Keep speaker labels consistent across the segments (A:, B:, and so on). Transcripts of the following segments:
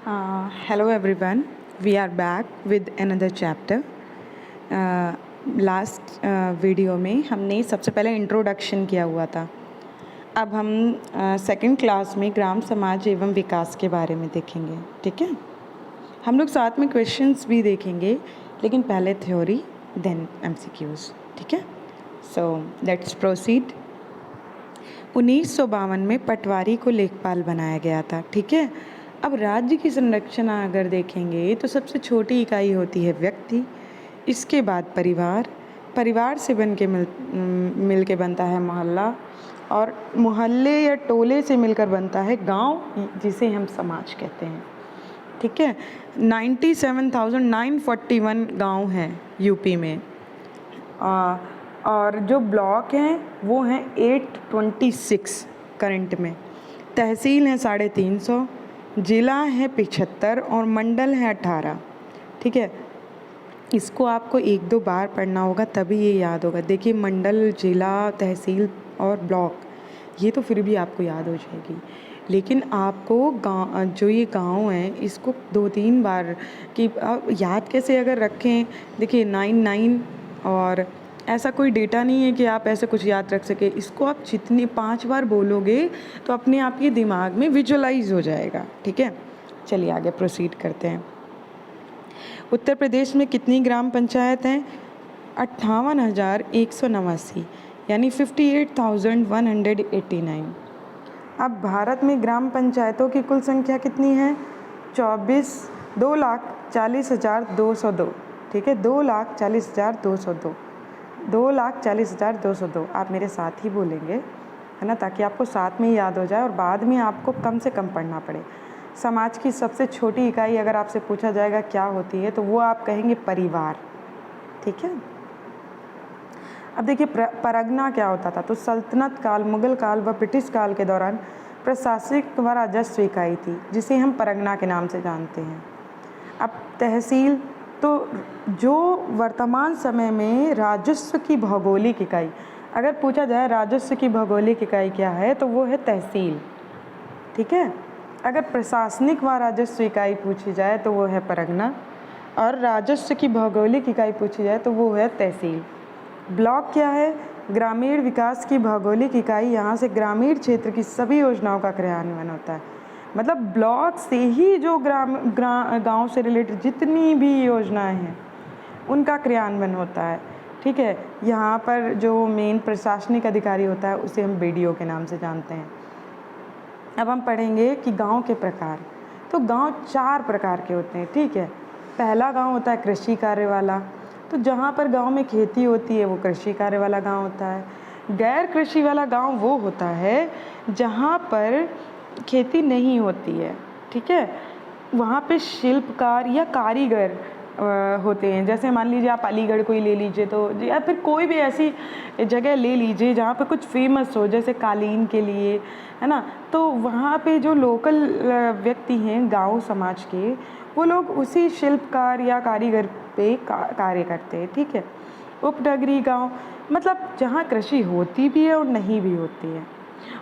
A: Hello everyone, we are back with another chapter. Last video में हमने सबसे पहले इंट्रोडक्शन किया हुआ था. अब हम सेकंड क्लास में ग्राम समाज एवं विकास के बारे में देखेंगे. ठीक है, हम लोग साथ में क्वेश्चंस भी देखेंगे, लेकिन पहले थ्योरी देन MCQs. ठीक है, सो लेट्स प्रोसीड. 1952 में पटवारी को लेखपाल बनाया गया था. ठीक है, अब राज्य की संरचना अगर देखेंगे तो सबसे छोटी इकाई होती है व्यक्ति, इसके बाद परिवार, परिवार से मिल के बनता है मोहल्ला, और मोहल्ले या टोले से मिलकर बनता है गांव, जिसे हम समाज कहते हैं. ठीक है, 97,941 गांव हैं यूपी में, और जो ब्लॉक हैं वो हैं 826 करंट में. तहसील हैं 350, जिला है 75 और मंडल है 18. ठीक है, इसको आपको 1-2 बार पढ़ना होगा तभी ये याद होगा. देखिए, मंडल, जिला, तहसील और ब्लॉक, ये तो फिर भी आपको याद हो जाएगी, लेकिन आपको गाँव, जो ये गांव हैं, इसको 2-3 बार कि याद कैसे अगर रखें. देखिए 9 और ऐसा कोई डेटा नहीं है कि आप ऐसे कुछ याद रख सके. इसको आप जितनी 5 बार बोलोगे तो अपने आप ये दिमाग में विजुअलाइज हो जाएगा. ठीक है, चलिए आगे प्रोसीड करते हैं. उत्तर प्रदेश में कितनी ग्राम पंचायत हैं? 58,189, यानी 58,189. अब भारत में ग्राम पंचायतों की कुल संख्या कितनी है? 2,40,40,202. ठीक है, 2,40,202, 2,40,202. आप मेरे साथ ही बोलेंगे, है ना, ताकि आपको साथ में ही याद हो जाए और बाद में आपको कम से कम पढ़ना पड़े. समाज की सबसे छोटी इकाई अगर आपसे पूछा जाएगा क्या होती है, तो वो आप कहेंगे परिवार. ठीक है, अब देखिए परगना क्या होता था. तो सल्तनत काल, मुगल काल व ब्रिटिश काल के दौरान प्रशासनिक व राजस्व इकाई थी, जिसे हम परगना के नाम से जानते हैं. अब तहसील, तो जो वर्तमान समय में राजस्व की भौगोलिक इकाई, अगर पूछा जाए राजस्व की भौगोलिक इकाई क्या है, तो वो है तहसील. ठीक है, अगर प्रशासनिक व राजस्व इकाई पूछी जाए तो वो है परगना, और राजस्व की भौगोलिक इकाई पूछी जाए तो वो है तहसील. ब्लॉक क्या है? ग्रामीण विकास की भौगोलिक इकाई. यहाँ से ग्रामीण क्षेत्र की सभी योजनाओं का क्रियान्वयन होता है. मतलब ब्लॉक से ही जो गांव से रिलेटेड जितनी भी योजनाएं हैं उनका क्रियान्वयन होता है. ठीक है, यहाँ पर जो मेन प्रशासनिक अधिकारी होता है उसे हम BDO के नाम से जानते हैं. अब हम पढ़ेंगे कि गांव के प्रकार. तो गांव 4 प्रकार के होते हैं. ठीक है, पहला गांव होता है कृषि कार्य वाला. तो जहाँ पर गांव में खेती होती है वो कृषि कार्य वाला गांव होता है. गैर कृषि वाला गांव वो होता है जहाँ पर खेती नहीं होती है. ठीक है, वहाँ पे शिल्पकार या कारीगर होते हैं. जैसे मान लीजिए आप अलीगढ़ को ही ले लीजिए, तो या फिर कोई भी ऐसी जगह ले लीजिए जहाँ पे कुछ फेमस हो, जैसे कालीन के लिए, है ना. तो वहाँ पे जो लोकल व्यक्ति हैं गांव समाज के, वो लोग उसी शिल्पकार या कारीगर पे कार्य करते हैं. ठीक है, उपनगरीय गांव मतलब जहाँ कृषि होती भी है और नहीं भी होती है.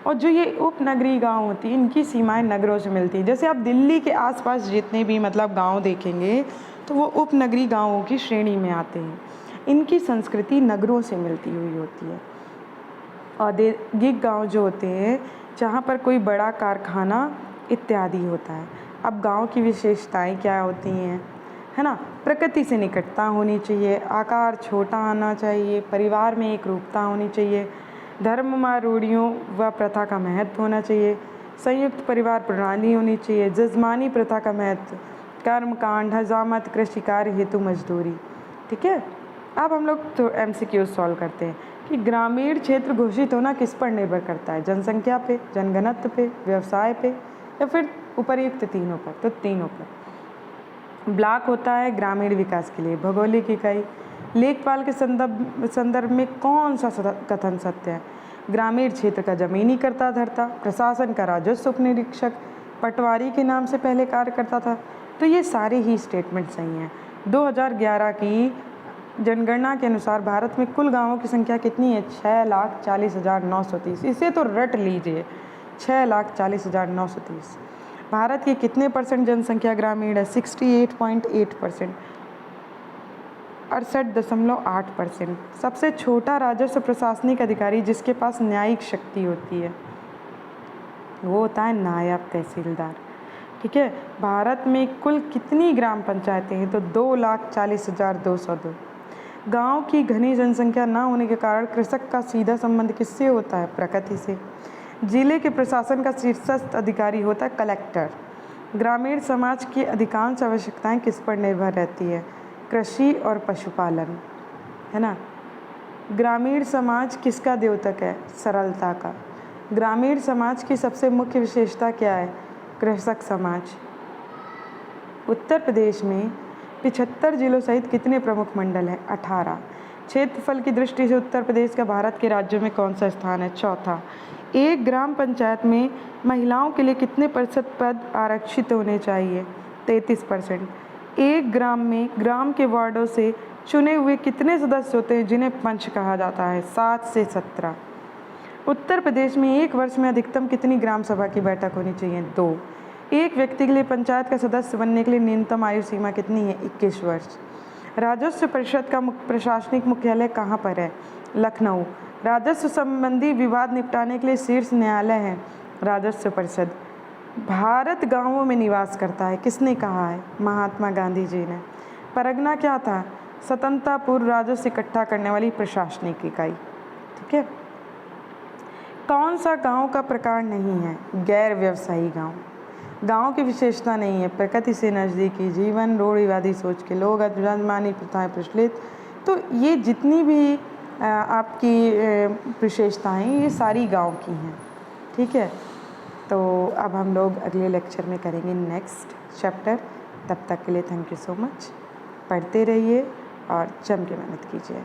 A: और जो ये उपनगरीय गांव होती है, इनकी सीमाएं नगरों से मिलती हैं. जैसे आप दिल्ली के आसपास जितने भी मतलब गांव देखेंगे तो वो उपनगरीय गांवों की श्रेणी में आते हैं. इनकी संस्कृति नगरों से मिलती हुई होती है. औद्योगिक गांव जो होते हैं जहाँ पर कोई बड़ा कारखाना इत्यादि होता है. अब गांव की विशेषताएं क्या होती हैं, है ना. प्रकृति से निकटता होनी चाहिए, आकार छोटा आना चाहिए, परिवार में एक रूपता होनी चाहिए, धर्म व रूढ़ियों व प्रथा का महत्व होना चाहिए, संयुक्त परिवार प्रणाली होनी चाहिए, जजमानी प्रथा का महत्व, कर्मकांड, हजामत, कृषि कार्य हेतु मजदूरी. ठीक है, अब हम लोग तो MCQ सॉल्व करते हैं कि ग्रामीण क्षेत्र घोषित होना किस पर निर्भर करता है? जनसंख्या पे, जनघनत्व पे, व्यवसाय पे, या फिर उपर्युक्त तीनों पर? तो तीनों पर. ब्लॉक होता है ग्रामीण विकास के लिए भौगोलिक इकाई. लेखपाल के संदर्भ में कौन सा कथन सत्य है? ग्रामीण क्षेत्र का जमीनी करता धरता, प्रशासन का राजस्व उपनिरीक्षक, पटवारी के नाम से पहले कार्य करता था. तो ये सारे ही स्टेटमेंट सही हैं. 2011 की जनगणना के अनुसार भारत में कुल गांवों की संख्या कितनी है? 6,40,930. इसे तो रट लीजिए, 6,40,930. भारत की कितने % जनसंख्या ग्रामीण है? 68.8%, 68.8%। सबसे छोटा राजस्व प्रशासनिक अधिकारी जिसके पास न्यायिक शक्ति होती है वो होता है नायब तहसीलदार। ठीक है। भारत में कुल कितनी ग्राम पंचायतें हैं? तो 2,40,202। गांव की घनी जनसंख्या न होने के कारण कृषक का सीधा संबंध किससे होता है? प्रकृति से। जिले के प्रशासन का शीर्षस्थ अधिकारी होता है कलेक्टर। ग्रामीण समाज की अधिकांश आवश्यकताएं किस पर निर्भर रहती है? कृषि और पशुपालन, है ना। ग्रामीण समाज किसका द्योतक है? सरलता का। ग्रामीण समाज की सबसे मुख्य विशेषता क्या है? कृषक समाज। उत्तर प्रदेश में 75 जिलों सहित कितने प्रमुख मंडल हैं? 18। क्षेत्रफल की दृष्टि से उत्तर प्रदेश का भारत के राज्यों में कौन सा स्थान है? चौथा। एक ग्राम पंचायत में महिलाओं के लिए कितने % पद आरक्षित होने चाहिए? 33%। एक ग्राम में ग्राम के वार्डों से चुने हुए कितने सदस्य होते हैं जिन्हें पंच कहा जाता है? 7 से 17। उत्तर प्रदेश में एक वर्ष में अधिकतम कितनी ग्राम सभा की बैठक होनी चाहिए? 2। एक व्यक्ति के लिए पंचायत का सदस्य बनने के लिए न्यूनतम आयु सीमा कितनी है? 21 वर्ष। राजस्व परिषद का प्रशासनिक मुख्यालय कहाँ पर है? लखनऊ। राजस्व संबंधी विवाद निपटाने के लिए शीर्ष न्यायालय है राजस्व परिषद। भारत गांवों में निवास करता है, किसने कहा है? महात्मा गांधी जी ने। परगना क्या था? स्वतंत्रता पूर्व राजस्व इकट्ठा करने वाली प्रशासनिक इकाई। ठीक है। कौन सा गांव का प्रकार नहीं है? गैर व्यवसायी गांव। गांव की विशेषता नहीं है, प्रकृति से नज़दीकी, जीवन रूढ़िवादी सोच के लोग, जनमानी प्रथाएं प्रचलित। तो ये जितनी भी आपकी विशेषताएं ये सारी गांव की हैं। ठीक है। तो अब हम लोग अगले लेक्चर में करेंगे नेक्स्ट चैप्टर। तब तक के लिए थैंक यू सो मच। पढ़ते रहिए और जम के मेहनत कीजिए।